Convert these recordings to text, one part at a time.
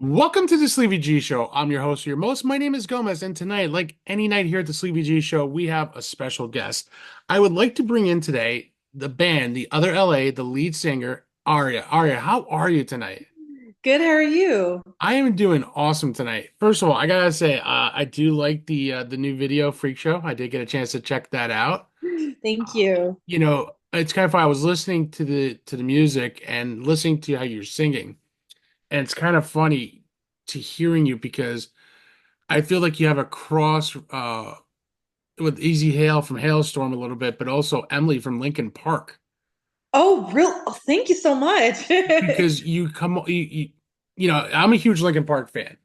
Welcome to the Sleevie G Show. I'm your host, your most. My name is Gomez, and tonight, like any night here at the Sleevie G Show, we have a special guest. I would like to bring in today the band, the other LA, the lead singer, Aria. Aria, how are you tonight? Good, how are you? I am doing awesome tonight. First of all, I gotta say, I do like the new video, Freak Show. I did get a chance to check that out. Thank Uh, you. it's kind of fun. I was listening to the music and listening to how you're singing, and it's kind of funny to hearing you because I feel like you have a cross with Easy Hail from Hailstorm a little bit, but also Emily from Linkin Park Oh, real? Oh, thank you so much. because I'm a huge Linkin Park fan.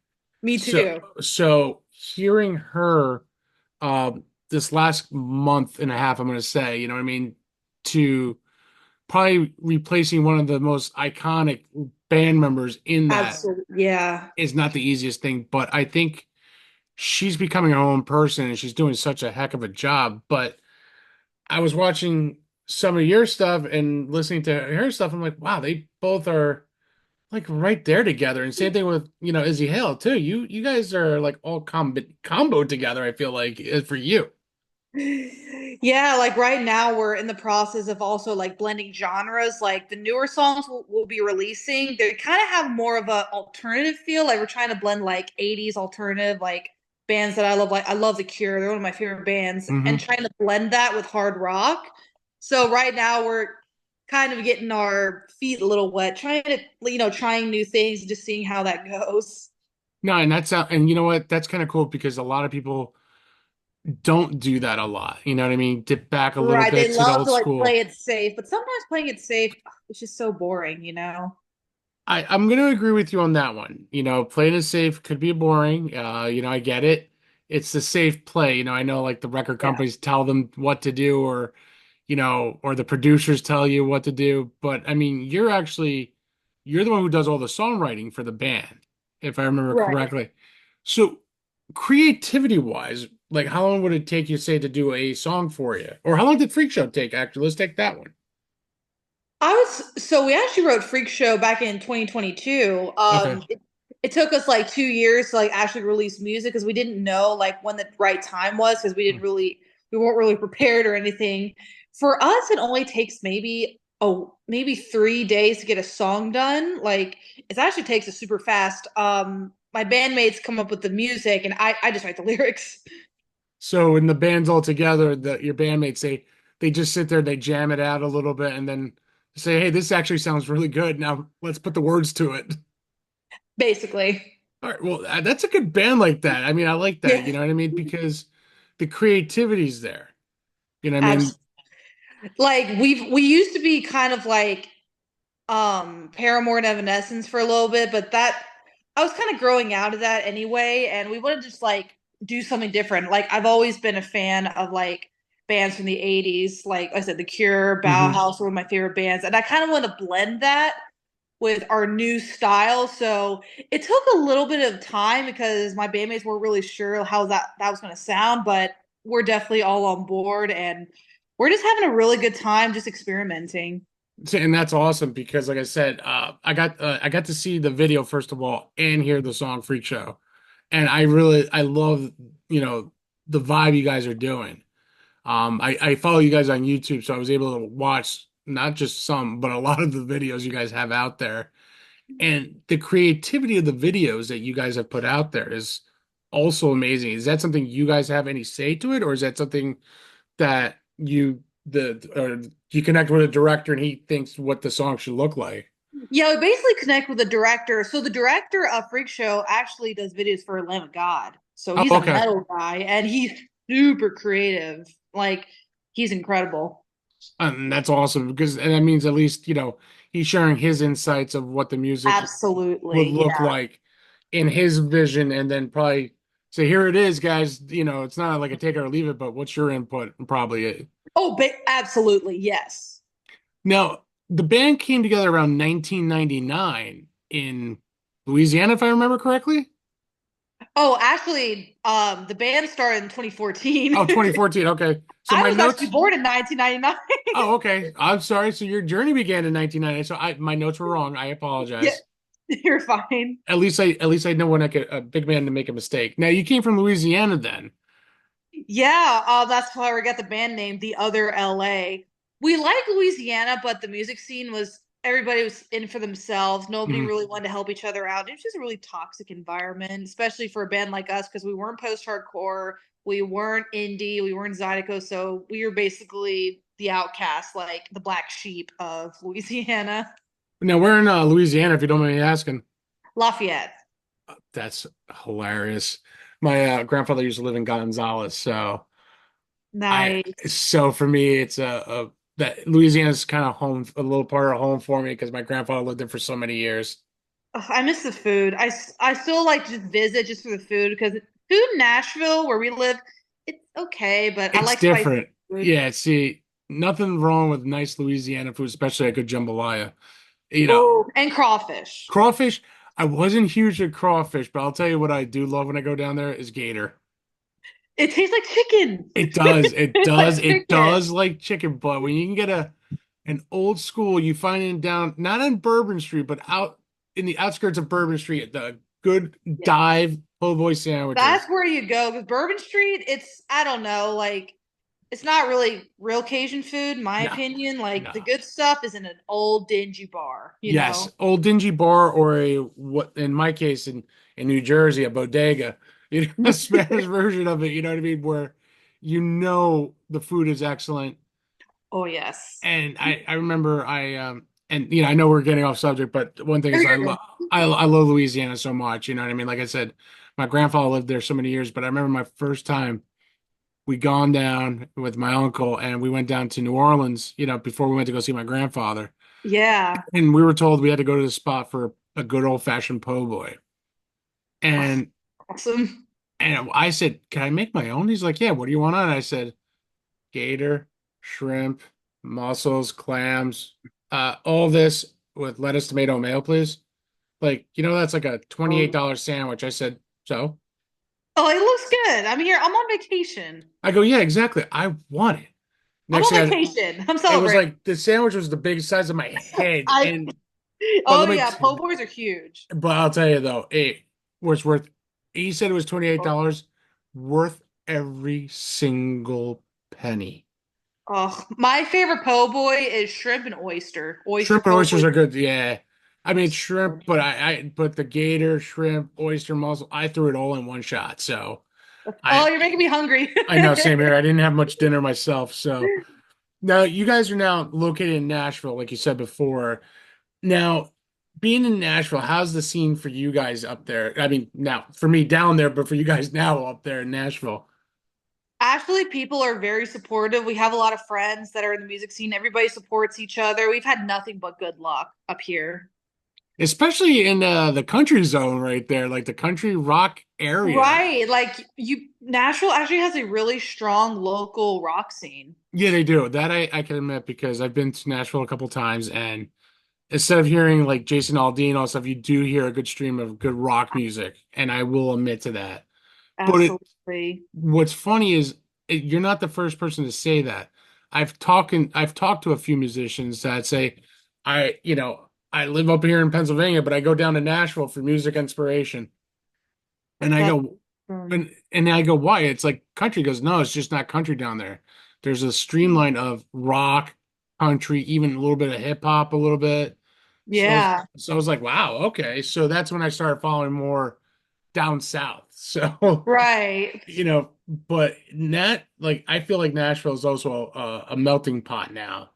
Me So too. so hearing her this last month and a half, I'm gonna say, you know what I mean, to probably replacing one of the most iconic band members in that Absolutely. Yeah. is not the easiest thing, but I think she's becoming her own person and she's doing such a heck of a job. But I was watching some of your stuff and listening to her stuff. I'm like, wow, they both are like right there together. And same thing with, Izzy Hale too. You guys are like all combo together, I feel like, for you. Yeah, like right now we're in the process of also like blending genres. Like the newer songs we'll be releasing, they kind of have more of a alternative feel. Like we're trying to blend like 80s alternative, like bands that I love. Like I love The Cure, they're one of my favorite bands, and Hmm. trying to blend that with hard rock. So right now we're kind of getting our feet a little wet, trying to, trying new things, just seeing how that goes. No, and and you know what? That's kind of cool because a lot of people don't do that a lot. You know what I mean? Dip back a little Right. bit They to the love old to like school. play it safe, but sometimes playing it safe, it's just so boring, you know? I'm going to agree with you on that one. Playing it safe could be boring. I get it. It's the safe play. I know like the record Yeah. companies tell them what to do or the producers tell you what to do. But I mean, you're the one who does all the songwriting for the band, if I remember Right. correctly. So creativity wise, like how long would it take you, say, to do a song for you? Or how long did Freak Show take, actually? Let's take that one. So we actually wrote Freak Show back in 2022. Okay. It took us like 2 years to like actually release music because we didn't know like when the right time was because we weren't really prepared or anything. For us, it only takes maybe 3 days to get a song done. Like it actually takes us super fast. My bandmates come up with the music and I just write the lyrics. So when the band's all together, your bandmates they just sit there, they jam it out a little bit, and then say, "Hey, this actually sounds really good. Now let's put the words to it." Basically. All right, well, that's a good band like that. I mean, I like that. Yeah. You know what I mean? Because the creativity's there. You know what I mean? Absolutely. Like we used to be kind of like Paramore and Evanescence for a little bit, but that I was kind of growing out of that anyway, and we want to just like do something different. Like I've always been a fan of like bands from the 80s, like I said, The Cure, Hmm. Bauhaus were my favorite bands, and I kind of want to blend that with our new style. So it took a little bit of time because my bandmates weren't really sure how that was going to sound, but we're definitely all on board, and we're just having a really good time just experimenting. And that's awesome because, like I said, I got to see the video first of all and hear the song "Freak Show," and I love you know the vibe you guys are doing. I follow you guys on YouTube, so I was able to watch not just some, but a lot of the videos you guys have out there. And the creativity of the videos that you guys have put out there is also amazing. Is that something you guys have any say to it, or is that something that you connect with a director and he thinks what the song should look like? Yeah, we basically connect with the director. So the director of Freak Show actually does videos for Lamb of God. So Oh, he's a okay. metal guy and he's super creative. Like he's incredible. And that's awesome because and that means at least, he's sharing his insights of what the music would Absolutely. look Yeah. like in his vision and then probably say, here it is, guys. It's not like a take it or leave it, but what's your input? Probably it. Oh, absolutely. Yes. Now, the band came together around 1999 in Louisiana, if I remember correctly. Oh, actually, the band started in 2014. Oh, 2014. Okay. So I my was actually notes. born in 1999. Oh, okay. I'm sorry. So your journey began in 1990. So my notes were wrong. I Yeah. apologize. You're fine. At least I know when a big man to make a mistake. Now you came from Louisiana then. Yeah, that's why we got the band name, The Other LA. We like Louisiana, but the music scene was everybody was in for themselves. Nobody Mhm. really wanted to help each other out. It was just a really toxic environment, especially for a band like us, because we weren't post-hardcore, we weren't indie, we weren't Zydeco, so we were basically the outcasts, like the black sheep of Louisiana. Now we're in Louisiana, if you don't mind me asking. Lafayette. That's hilarious. My grandfather used to live in Gonzales, so I Nice. so for me it's a that Louisiana's kind of home, a little part of home for me because my grandfather lived there for so many years. Ugh, I miss the food. I still like to just visit just for the food because food in Nashville, where we live, it's okay, but I It's like spicy different. food. Yeah, see, nothing wrong with nice Louisiana food, especially a good jambalaya. You know, Oh, and crawfish. crawfish, I wasn't huge at crawfish, but I'll tell you what I do love when I go down there is gator. It tastes like chicken. It does, it It's does, like it chicken. does like chicken, but when you can get a an old school, you find it down not on Bourbon Street, but out in the outskirts of Bourbon Street, the good Yeah. dive po' boy sandwiches. That's where you go. Because Bourbon Street, it's I don't know, like it's not really real Cajun food, in my No, opinion. Like no. the good stuff is in an old dingy bar, you Yes, know. old dingy bar or a what in my case in New Jersey, a bodega, a Spanish version of it, you know what I mean, where the food is excellent. Oh yes. And I remember and I know we're getting off subject, but one thing is You're good. I love Louisiana so much, you know what I mean? Like I said, my grandfather lived there so many years, but I remember my first time we gone down with my uncle and we went down to New Orleans, before we went to go see my grandfather. Yeah. And we were told we had to go to the spot for a good old-fashioned po' boy. Oh, And awesome. and I said, "Can I make my own?" He's like, "Yeah, what do you want on it?" I said, "Gator, shrimp, mussels, clams, all this with lettuce, tomato, mayo, please." Like, that's like a Oh. $28 sandwich. I said, "So?" Oh, it looks good. I'm here. I'm on vacation. I go, "Yeah, exactly. I want it." I'm Next thing on vacation. I'm it was celebrating. like the sandwich was the big size of my head. I And but oh yeah, po' boys are huge. but I'll tell you though, it was worth. He said it was Oh, $28, worth every single penny. oh, my favorite po' boy is shrimp and oyster. Oyster Shrimp and po' oysters boy. are good. Yeah, I mean So shrimp, but good. but the gator, shrimp, oyster, mussel, I threw it all in one shot. So Oh, I you're making me hungry. I know, same here. I didn't have much dinner myself. So now you guys are now located in Nashville, like you said before. Now, being in Nashville, how's the scene for you guys up there? I mean, now for me down there, but for you guys now up there in Nashville, Actually, people are very supportive. We have a lot of friends that are in the music scene. Everybody supports each other. We've had nothing but good luck up here. especially in the country zone right there, like the country rock area. Right. Like Nashville actually has a really strong local rock scene. Yeah, they do. That I can admit because I've been to Nashville a couple times, and instead of hearing like Jason Aldean and all that stuff, you do hear a good stream of good rock music, and I will admit to that. But Absolutely. what's funny is you're not the first person to say that. I've talked to a few musicians that say, I live up here in Pennsylvania, but I go down to Nashville for music inspiration. And I That's go, and I go, why? It's like country. He goes, no, it's just not country down there. There's a streamline of rock, country, even a little bit of hip hop, a little bit. yeah. So I was like, wow, okay. So that's when I started following more down south. So, Right. but like I feel like Nashville is also a melting pot now.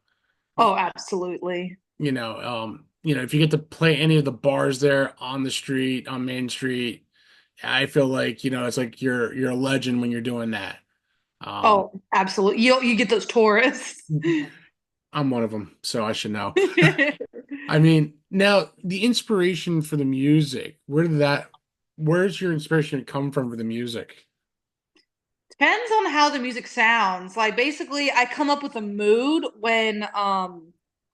Oh, absolutely. If you get to play any of the bars there on the street, on Main Street, I feel like, it's like you're a legend when you're doing that. Um, Oh, absolutely. You get those tourists. I'm one of them, so I should know. I mean, now the inspiration for the music, where's your inspiration come from for the music? Depends on how the music sounds. Like basically I come up with a mood when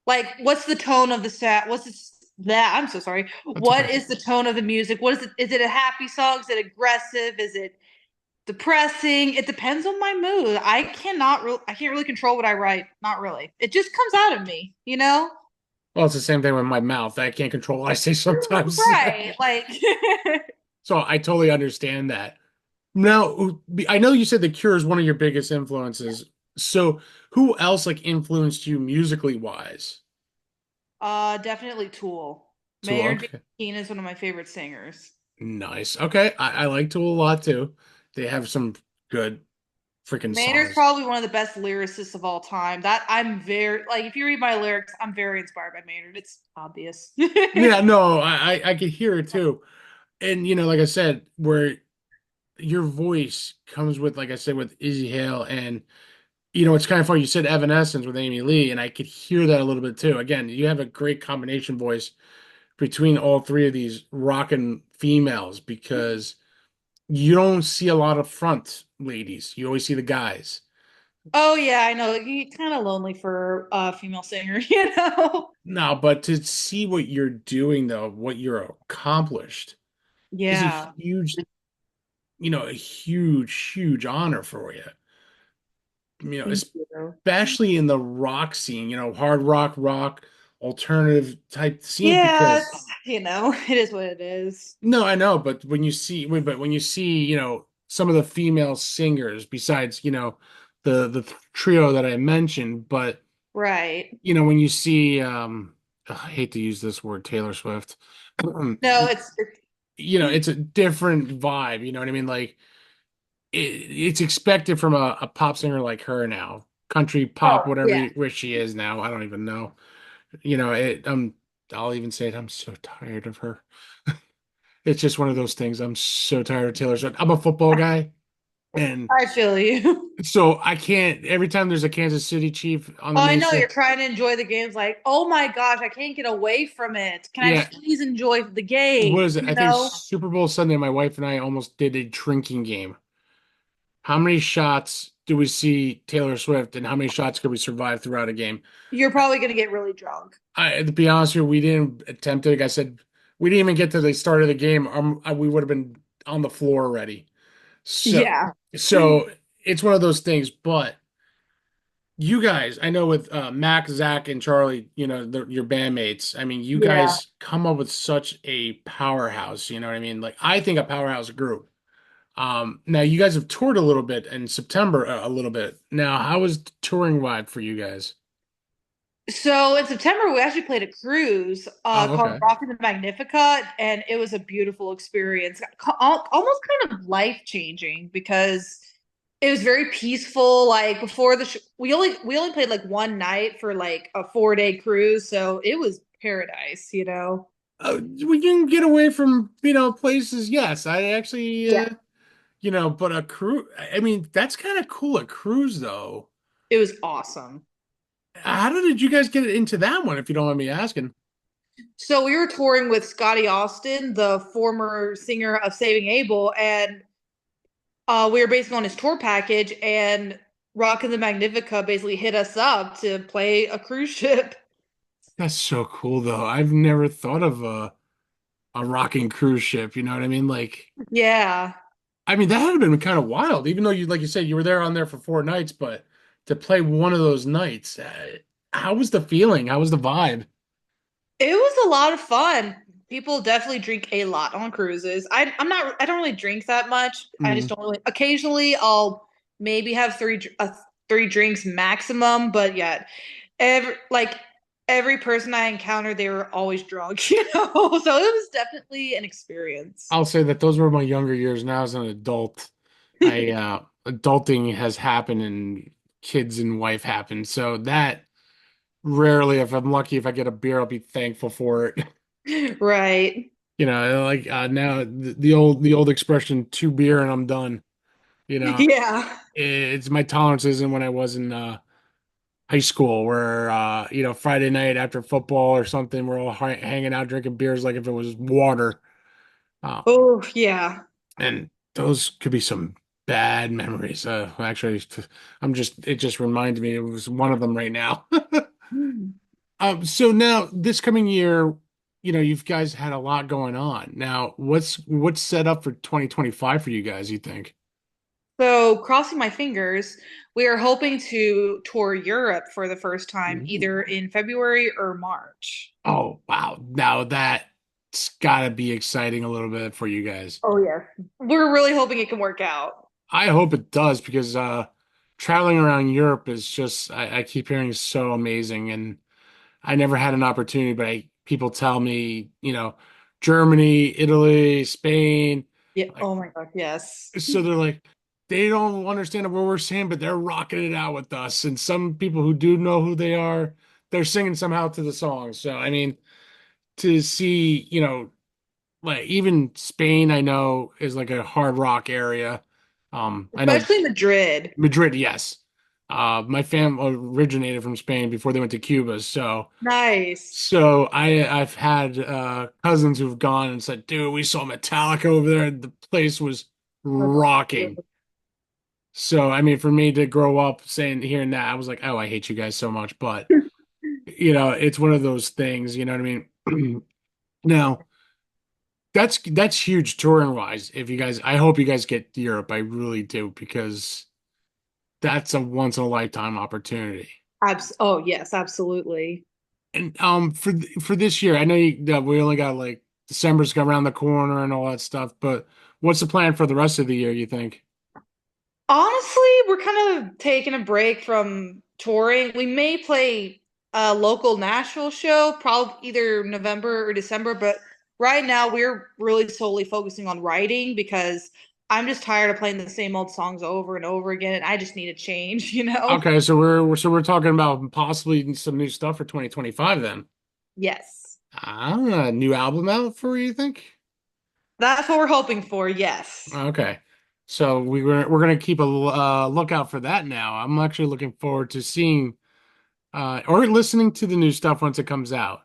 like what's the tone of the set? What's this that I'm so sorry. That's What okay. is the tone of the music? What is it? Is it a happy song? Is it aggressive? Is it depressing? It depends on my mood. I can't really control what I write. Not really. It just comes out of me, you know? Well, it's the same thing with my mouth. I can't control what I say sometimes. Right. Like So I totally understand that. Now, I know you said The Cure is one of your biggest influences. So who else like influenced you musically wise? definitely Tool. Tool, Maynard James okay. Keenan is one of my favorite singers. Nice. Okay. I like Tool a lot too. They have some good freaking Maynard's songs. probably one of the best lyricists of all time. That I'm very like if you read my lyrics, I'm very inspired by Maynard. It's obvious. Yeah, no, I could hear it too. And like I said, where your voice comes with, like I said, with Izzy Hale, and it's kind of funny. You said Evanescence with Amy Lee, and I could hear that a little bit too. Again, you have a great combination voice between all three of these rockin' females because you don't see a lot of front ladies. You always see the guys. Oh yeah, I know. It's kind of lonely for a female singer, you know. No, but to see what you're doing though, what you're accomplished is Yeah. a huge, huge honor for you. Thank you. Especially in the rock scene, hard rock, alternative type scene. Yeah, Because it is what it is. no, I know, but when you see, some of the female singers besides, the trio that I mentioned, but Right. when you see, I hate to use this word, Taylor Swift, No, it's it's a different vibe. You know what I mean? Like it's expected from a pop singer like her now, country pop, oh whatever, yeah. where she is now. I don't even know. I'll even say it. I'm so tired of her. It's just one of those things. I'm so tired of Taylor Swift. I'm a football guy, and I feel you. so I can't. Every time there's a Kansas City Chief on the Oh, I main know stage, you're trying to enjoy the games like, oh my gosh, I can't get away from it. Can I yeah. just please enjoy the What game? is it? I think Super Bowl Sunday. My wife and I almost did a drinking game. How many shots do we see Taylor Swift, and how many shots could we survive throughout a game? You're probably gonna get really drunk. To be honest with you, we didn't attempt it. Like I said, we didn't even get to the start of the game. We would have been on the floor already. So, Yeah. so it's one of those things. But you guys, I know with Mac, Zach, and Charlie, your bandmates. I mean, you Yeah. guys come up with such a powerhouse. You know what I mean? Like I think a powerhouse group. Now you guys have toured a little bit in September, a little bit. Now, how was the touring vibe for you guys? So in September, we actually played a cruise Oh, called okay. Rockin' the Magnificat, and it was a beautiful experience, almost kind of life changing because it was very peaceful. Like before the we only played like one night for like a 4 day cruise, so it was paradise, you know. We can get away from, places. Yes, I actually, Yeah. but a cruise, I mean, that's kind of cool. A cruise, though. It was awesome. How did you guys get into that one, if you don't mind me asking? So we were touring with Scotty Austin, the former singer of Saving Abel, and we were basically on his tour package, and Rockin' the Magnifica basically hit us up to play a cruise ship. That's so cool, though. I've never thought of a rocking cruise ship. You know what I mean? Like, Yeah. I mean, that would have been kind of wild, even though like you said, you were there for 4 nights, but to play one of those nights, how was the feeling? How was the vibe? It was a lot of fun. People definitely drink a lot on cruises. I don't really drink that much. I just Mhm. don't really occasionally I'll maybe have three drinks maximum, but yeah, every person I encountered, they were always drunk, you know. So it was definitely an experience. I'll say that those were my younger years. Now as an adult, adulting has happened and kids and wife happened. So that rarely, if I'm lucky, if I get a beer, I'll be thankful for it. Right. Like now the old expression, two beer and I'm done. You know, Yeah. it's my tolerance isn't when I was in high school where Friday night after football or something, we're all hanging out drinking beers like if it was water. Uh, Oh, yeah. and those could be some bad memories. Actually, it just reminded me it was one of them right now. So now this coming year, you guys had a lot going on. Now, what's set up for 2025 for you guys, you think? So, crossing my fingers, we are hoping to tour Europe for the first time, Ooh. either in February or March. Oh, wow. Now that's gotta be exciting a little bit for you guys. Oh, yes. We're really hoping it can work out. I hope it does because traveling around Europe is just I keep hearing is so amazing and I never had an opportunity, but people tell me, Germany, Italy, Spain, Yeah. like Oh my God. Yes. so they're like they don't understand what we're saying, but they're rocking it out with us. And some people who do know who they are, they're singing somehow to the song. So I mean, to see, like even Spain, I know is like a hard rock area. I know Especially Madrid. Madrid, yes. My fam originated from Spain before they went to Cuba, so Nice. I've had cousins who've gone and said, "Dude, we saw Metallica over there, and the place was That's rocking." awesome. So I mean, for me to grow up saying hearing that, I was like, "Oh, I hate you guys so much," but it's one of those things. You know what I mean? Now, that's huge touring wise. If you guys, I hope you guys get to Europe. I really do because that's a once in a lifetime opportunity. Oh, yes, absolutely. And for this year, I know that we only got like December's got around the corner and all that stuff, but what's the plan for the rest of the year, you think? Honestly, we're kind of taking a break from touring. We may play a local Nashville show, probably either November or December, but right now we're really solely focusing on writing because I'm just tired of playing the same old songs over and over again, and I just need a change, you know? Okay, so we're talking about possibly some new stuff for 2025 then. Yes. New album out for you think? That's what we're hoping for, yes. Okay. So we're gonna keep a lookout for that now. I'm actually looking forward to seeing or listening to the new stuff once it comes out.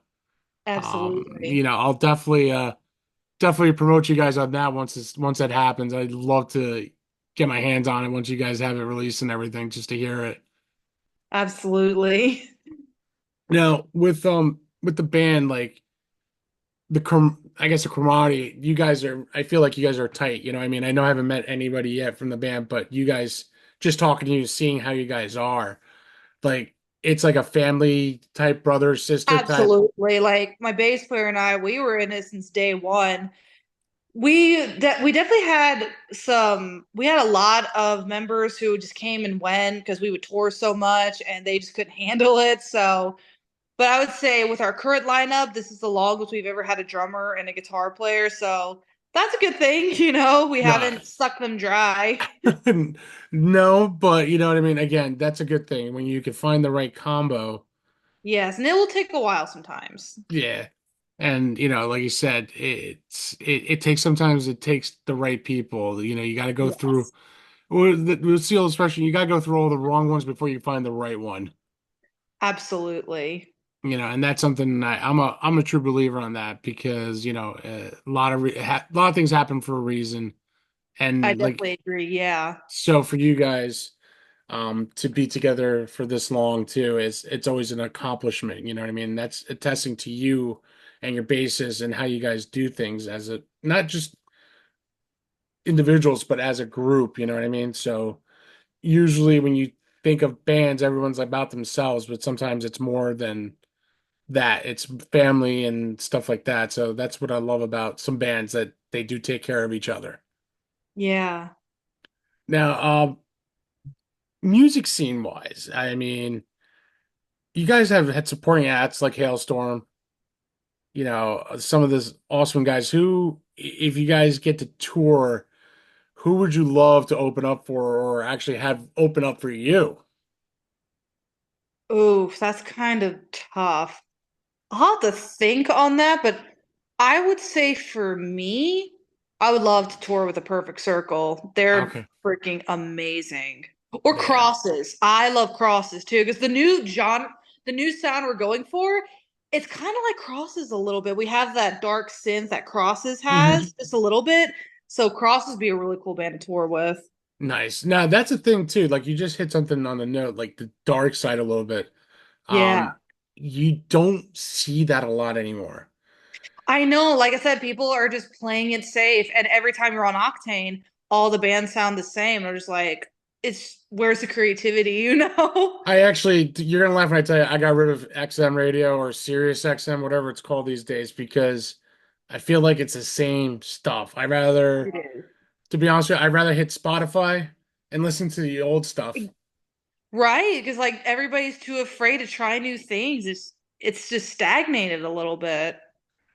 Absolutely. I'll definitely promote you guys on that once that happens. I'd love to get my hands on it once you guys have it released and everything, just to hear it. Absolutely. Now, with the band, like I guess the camaraderie, you guys are I feel like you guys are tight, I mean, I know I haven't met anybody yet from the band, but you guys just talking to you, seeing how you guys are, like it's like a family type, brother, sister type. Absolutely. Like my bass player and I, we were in it since day one. We definitely had we had a lot of members who just came and went because we would tour so much and they just couldn't handle it. So, but I would say with our current lineup, this is the longest we've ever had a drummer and a guitar player. So that's a good thing, we No. haven't sucked them dry. No, but you know what I mean? Again, that's a good thing when you can find the right combo. Yes, and it will take a while sometimes. Yeah. And like you said, it takes sometimes it takes the right people. You got to go through Yes, with Seal especially, you got to go through all the wrong ones before you find the right one. absolutely. And that's something I'm a true believer on that because a lot of things happen for a reason. I And like definitely agree. Yeah, so for you guys to be together for this long too is it's always an accomplishment, you know what I mean? That's attesting to you and your basis and how you guys do things as a not just individuals but as a group, you know what I mean? So usually when you think of bands everyone's about themselves, but sometimes it's more than that. It's family and stuff like that. So that's what I love about some bands, that they do take care of each other. yeah. Now, music scene wise, I mean, you guys have had supporting acts like Hailstorm, some of these awesome guys who, if you guys get to tour, who would you love to open up for or actually have open up for you? Ooh, that's kind of tough. I'll have to think on that, but I would say for me, I would love to tour with a Perfect Circle. They're Okay. freaking amazing. Or Yeah. Crosses. I love Crosses too, because the new sound we're going for, it's kind of like Crosses a little bit. We have that dark synth that Crosses Hmm. has, just a little bit. So Crosses be a really cool band to tour with. Nice. Now that's a thing too. Like you just hit something on the note, like the dark side a little bit. Yeah. Um, you don't see that a lot anymore. I know, like I said, people are just playing it safe. And every time you're on Octane, all the bands sound the same. I'm just like, it's where's the creativity, you know? I actually, you're gonna laugh when I tell you, I got rid of XM radio or Sirius XM, whatever it's called these days, because I feel like it's the same stuff. I rather, It is. to be honest with you, I'd rather hit Spotify and listen to the old stuff. Right, because like everybody's too afraid to try new things. It's just stagnated a little bit.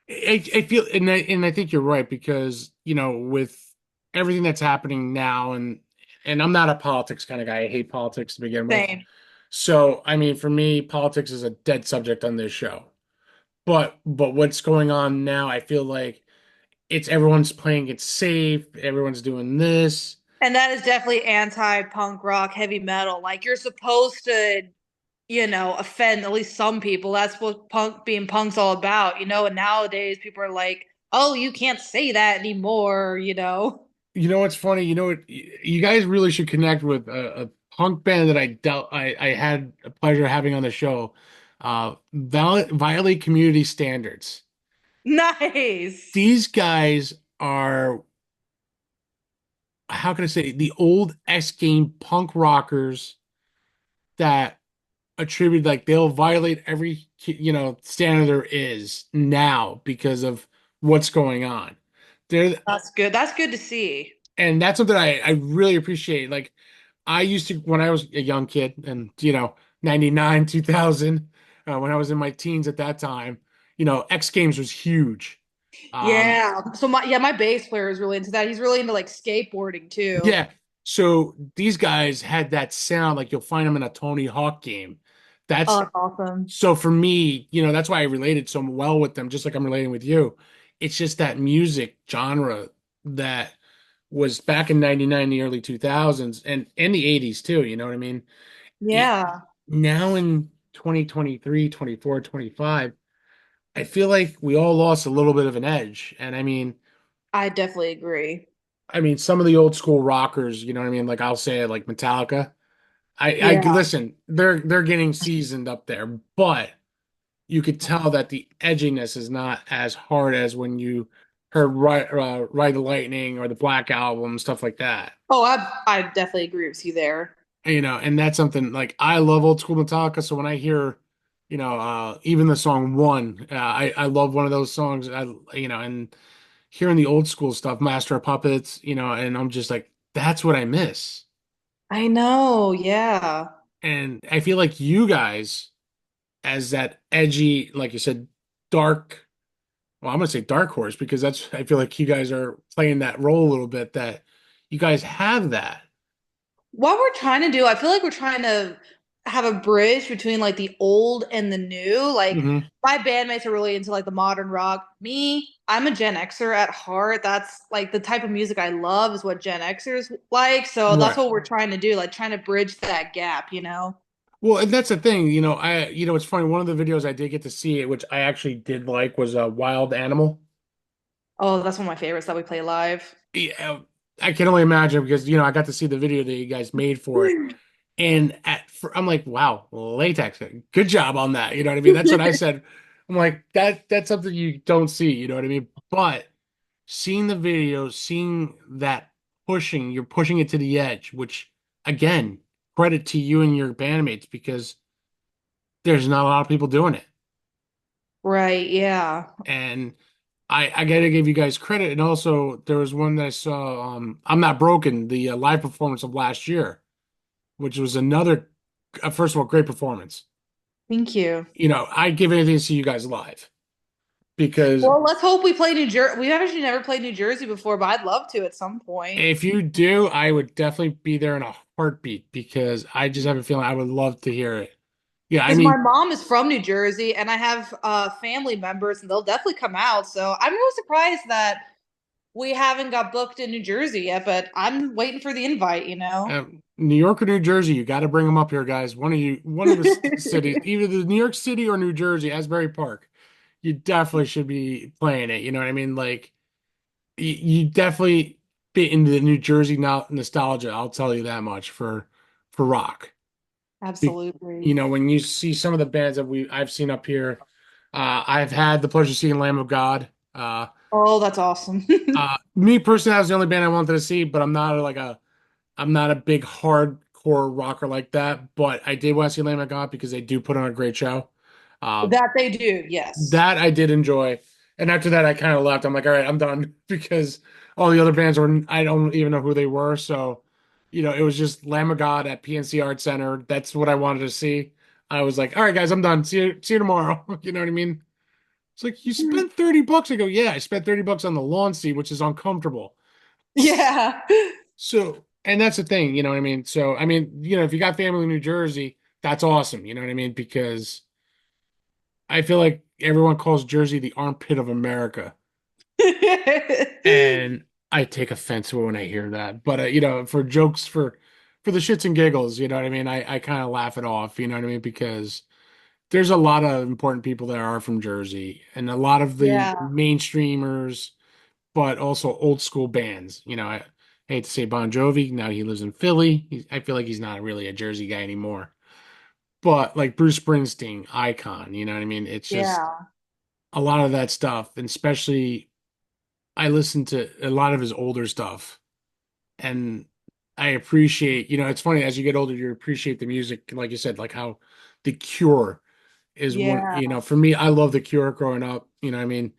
I feel, and I think you're right because with everything that's happening now, and I'm not a politics kind of guy. I hate politics to begin with. Same. So I mean, for me, politics is a dead subject on this show. But what's going on now, I feel like it's everyone's playing it safe, everyone's doing this. And that is definitely anti-punk rock, heavy metal. Like you're supposed to, offend at least some people. That's what being punk's all about. And nowadays people are like, "Oh, you can't say that anymore." You know what's funny? You know what? You guys really should connect with a punk band that I had a pleasure of having on the show. Violate Community Standards. Nice. These guys are, how can I say, the old X game punk rockers that attribute, like, they'll violate every standard there is now because of what's going on. They're That's good. That's good to see. and that's something I really appreciate. Like, I used to, when I was a young kid, and 99, 2000, when I was in my teens at that time, X Games was huge. Um, Yeah. So my bass player is really into that. He's really into like skateboarding too. yeah. So these guys had that sound like you'll find them in a Tony Hawk game. Oh, That's that's awesome. So for me, that's why I related so well with them, just like I'm relating with you. It's just that music genre that was back in 99, the early 2000s, and in the 80s too, you know what I mean? It, Yeah, Now in 2023, 24, 25, I feel like we all lost a little bit of an edge. And I definitely agree. some of the old school rockers, you know what I mean? Like, I'll say it, like Metallica. I Yeah. listen, they're getting seasoned up there, but you could tell that the edginess is not as hard as when you heard Ride the Lightning or the Black Album, stuff like that. Oh, I definitely agree with you there. And that's something, like, I love old school Metallica. So when I hear, even the song One, I love one of those songs. And hearing the old school stuff, Master of Puppets, and I'm just like, that's what I miss. I know. Yeah. And I feel like you guys, as that edgy, like you said, dark. Well, I'm gonna say dark horse because I feel like you guys are playing that role a little bit, that you guys have that. What we're trying to do, I feel like we're trying to have a bridge between like the old and the new. Like Hmm. my bandmates are really into like the modern rock. Me, I'm a Gen Xer at heart. That's like the type of music I love is what Gen Xers like. So that's Right. what we're trying to do, like trying to bridge that gap. Well, and that's the thing, it's funny. One of the videos I did get to see it, which I actually did like, was a Wild Animal. Oh, that's one of my favorites that we play live. Yeah, I can only imagine because I got to see the video that you guys made for it, and I'm like, wow, latex, good job on that. You know what I mean? That's what I said. I'm like, that's something you don't see. You know what I mean? But seeing the video, seeing that you're pushing it to the edge, which, again, credit to you and your bandmates, because there's not a lot of people doing it. Right, yeah. And I gotta give you guys credit. And also, there was one that I saw, I'm Not Broken, the live performance of last year, which was another, first of all, great performance. Thank you. I'd give anything to see you guys live, because Well, let's hope we play New Jersey. We've actually never played New Jersey before, but I'd love to at some point. if you do, I would definitely be there in a heartbeat, because I just have a feeling I would love to hear it. Yeah, I Because my mean, mom is from New Jersey and I have family members and they'll definitely come out. So I'm really surprised that we haven't got booked in New Jersey yet, but I'm waiting for the invite. New York or New Jersey, you got to bring them up here, guys. One of the cities, either the New York City or New Jersey, Asbury Park. You definitely should be playing it. You know what I mean? Like, you definitely fit into the New Jersey nostalgia. I'll tell you that much for rock. Absolutely. When you see some of the bands that I've seen up here, I've had the pleasure of seeing Lamb of God. Oh, that's awesome. Me personally, that was the only band I wanted to see, but I'm not a big hardcore rocker like that. But I did want to see Lamb of God because they do put on a great show. Uh, That they do, yes. that I did enjoy, and after that, I kind of left. I'm like, all right, I'm done because all the other bands were I don't even know who they were. So, it was just Lamb of God at PNC Art Center. That's what I wanted to see. I was like, all right, guys, I'm done. See you tomorrow. You know what I mean? It's like you spent $30. I go, yeah, I spent $30 on the lawn seat, which is uncomfortable. Yeah. So, and that's the thing, you know what I mean? So, I mean, if you got family in New Jersey, that's awesome, you know what I mean? Because I feel like everyone calls Jersey the armpit of America. And I take offense to it when I hear that. But, for jokes, for the shits and giggles, you know what I mean? I kind of laugh it off, you know what I mean? Because there's a lot of important people that are from Jersey and a lot of the Yeah. mainstreamers, but also old school bands. I hate to say Bon Jovi. Now he lives in Philly. I feel like he's not really a Jersey guy anymore. But like Bruce Springsteen, icon. You know what I mean? It's just Yeah. a lot of that stuff, and especially I listen to a lot of his older stuff, and I appreciate. It's funny as you get older, you appreciate the music, like you said, like how The Cure is one. Yeah. For me, I love The Cure growing up. You know what I mean?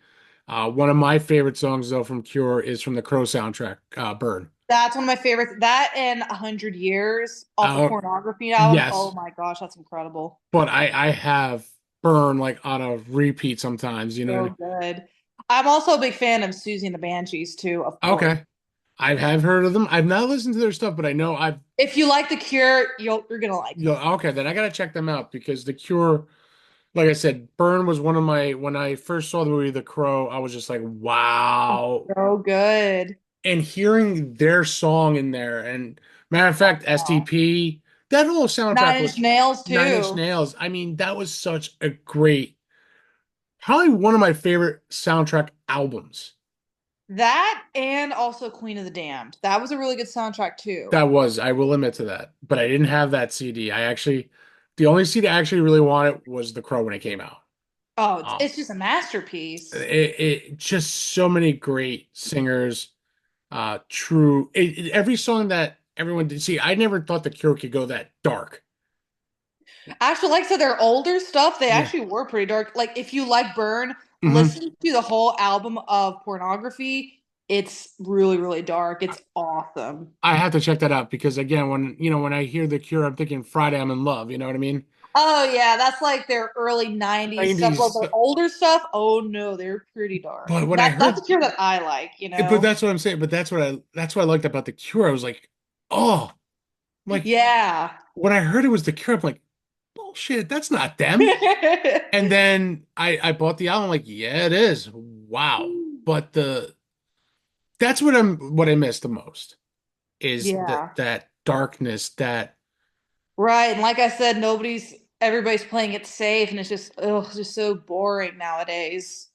One of my favorite songs though from Cure is from the Crow soundtrack, Burn. That's one of my favorites. That and 100 Years off the Uh, Pornography album. Oh yes, my gosh, that's incredible. but I have Burn like on a repeat sometimes. You know what I So mean? good. I'm also a big fan of Susie and the Banshees too, of course. Okay, I have heard of them. I've not listened to their stuff, but I know I've. If you like The Cure, you're gonna like them. Okay, then I gotta check them out because The Cure, like I said, Burn was one of my when I first saw the movie The Crow, I was just like, wow. So good. And hearing their song in there, and matter of fact, STP, that whole soundtrack Nine Inch was Nails Nine Inch too. Nails. I mean, that was such a great, probably one of my favorite soundtrack albums. That and also Queen of the Damned. That was a really good soundtrack too. I will admit to that, but I didn't have that CD. The only CD I actually really wanted was The Crow when it came out. Oh, it's, Um, it's just a masterpiece. it just so many great singers. True. Every song that everyone did see, I never thought The Cure could go that dark. Actually, like I said, their older stuff, they Yeah. actually were pretty dark. Like if you like Burn, hmm listen to the whole album of Pornography. It's really, really dark. It's awesome. I have to check that out because again, when I hear The Cure, I'm thinking Friday I'm in Love. You know what I mean? Oh yeah, that's like their early 90s stuff. Well, 90s. their older stuff, oh no, they're pretty dark. But when I That's heard, the Cure that I like. but that's what I'm saying. But that's what I liked about The Cure. I was like, oh, like Yeah. when I heard it was The Cure, I'm like, bullshit, that's not them. And then I bought the album, like, yeah, it is. Wow. But that's what I miss the most is Yeah. that darkness that Right. And like I said, everybody's playing it safe and it's just so boring nowadays.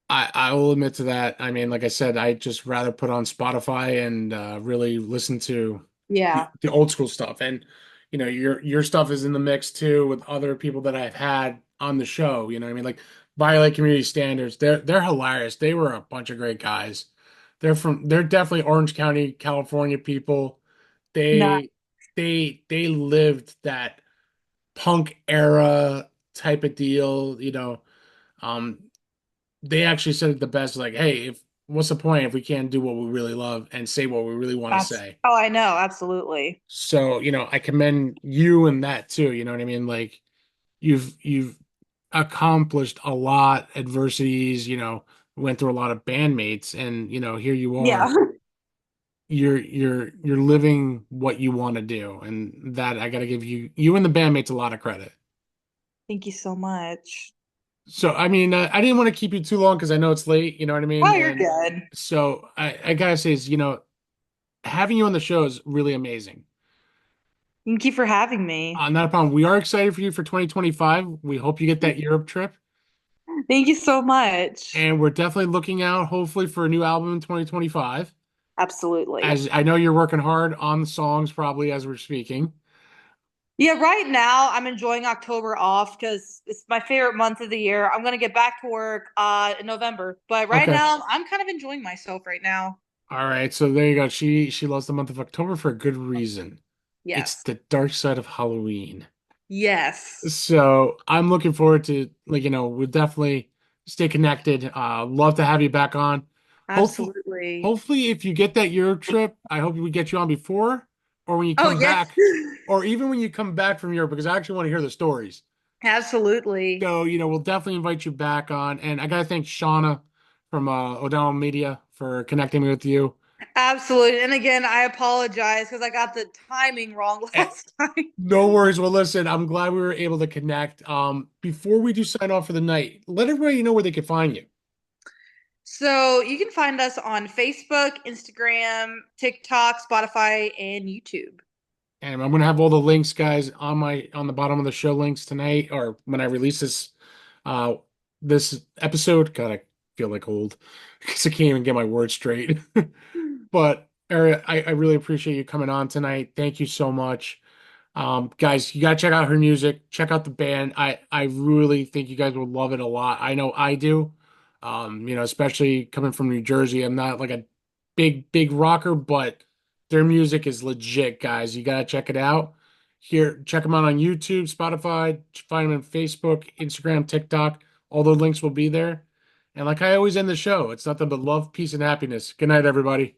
I will admit to that. I mean, like I said, I just rather put on Spotify and really listen to Yeah. the old school stuff. And your stuff is in the mix too with other people that I've had on the show. You know what I mean? Like Violate Community Standards. They're hilarious. They were a bunch of great guys. They're definitely Orange County, California people. Not They they lived that punk era type of deal. Um, they actually said it the best, like, hey, if what's the point if we can't do what we really love and say what we really want to that's say? oh, I know, absolutely. So, I commend you in that too. You know what I mean? Like you've accomplished a lot, adversities, went through a lot of bandmates and here you Yeah. are. You're living what you want to do. And that I gotta give you and the bandmates a lot of credit. Thank you so much. So, I mean, I didn't want to keep you too long because I know it's late, you know what I mean? Oh, you're And good. so I gotta say is, having you on the show is really amazing. Thank you for having me. Not a problem. We are excited for you for 2025. We hope you get that Europe trip. Thank you so much. And we're definitely looking out, hopefully, for a new album in 2025. Absolutely. As I know you're working hard on the songs probably as we're speaking. Yeah, right now I'm enjoying October off because it's my favorite month of the year. I'm gonna get back to work in November, but right Okay. now I'm kind of enjoying myself right now. All right. So there you go. She loves the month of October for a good reason. It's Yes. the dark side of Halloween. Yes. So I'm looking forward to, we'll definitely stay connected. Love to have you back on. Hopefully, Absolutely. hopefully if you get that Europe trip, I hope we get you on before or when you Oh, come yes. back, or even when you come back from Europe, because I actually want to hear the stories. Absolutely. So, we'll definitely invite you back on. And I gotta thank Shauna from O'Donnell Media for connecting me with you. Absolutely. And again, I apologize because I got the timing wrong Eh, last time. no worries. Well, listen, I'm glad we were able to connect. Before we do sign off for the night, let everybody know where they can find you. So you can find us on Facebook, Instagram, TikTok, Spotify, and YouTube. And I'm gonna have all the links, guys, on the bottom of the show links tonight, or when I release uh this episode. God, I feel like old because I can't even get my words straight. But Ariel, I really appreciate you coming on tonight. Thank you so much. Guys, you gotta check out her music. Check out the band. I really think you guys will love it a lot. I know I do. Especially coming from New Jersey. I'm not like a big rocker, but their music is legit, guys. You gotta check it out. Here, check them out on YouTube, Spotify, find them on Facebook, Instagram, TikTok. All the links will be there. And like I always end the show, it's nothing but love, peace, and happiness. Good night, everybody.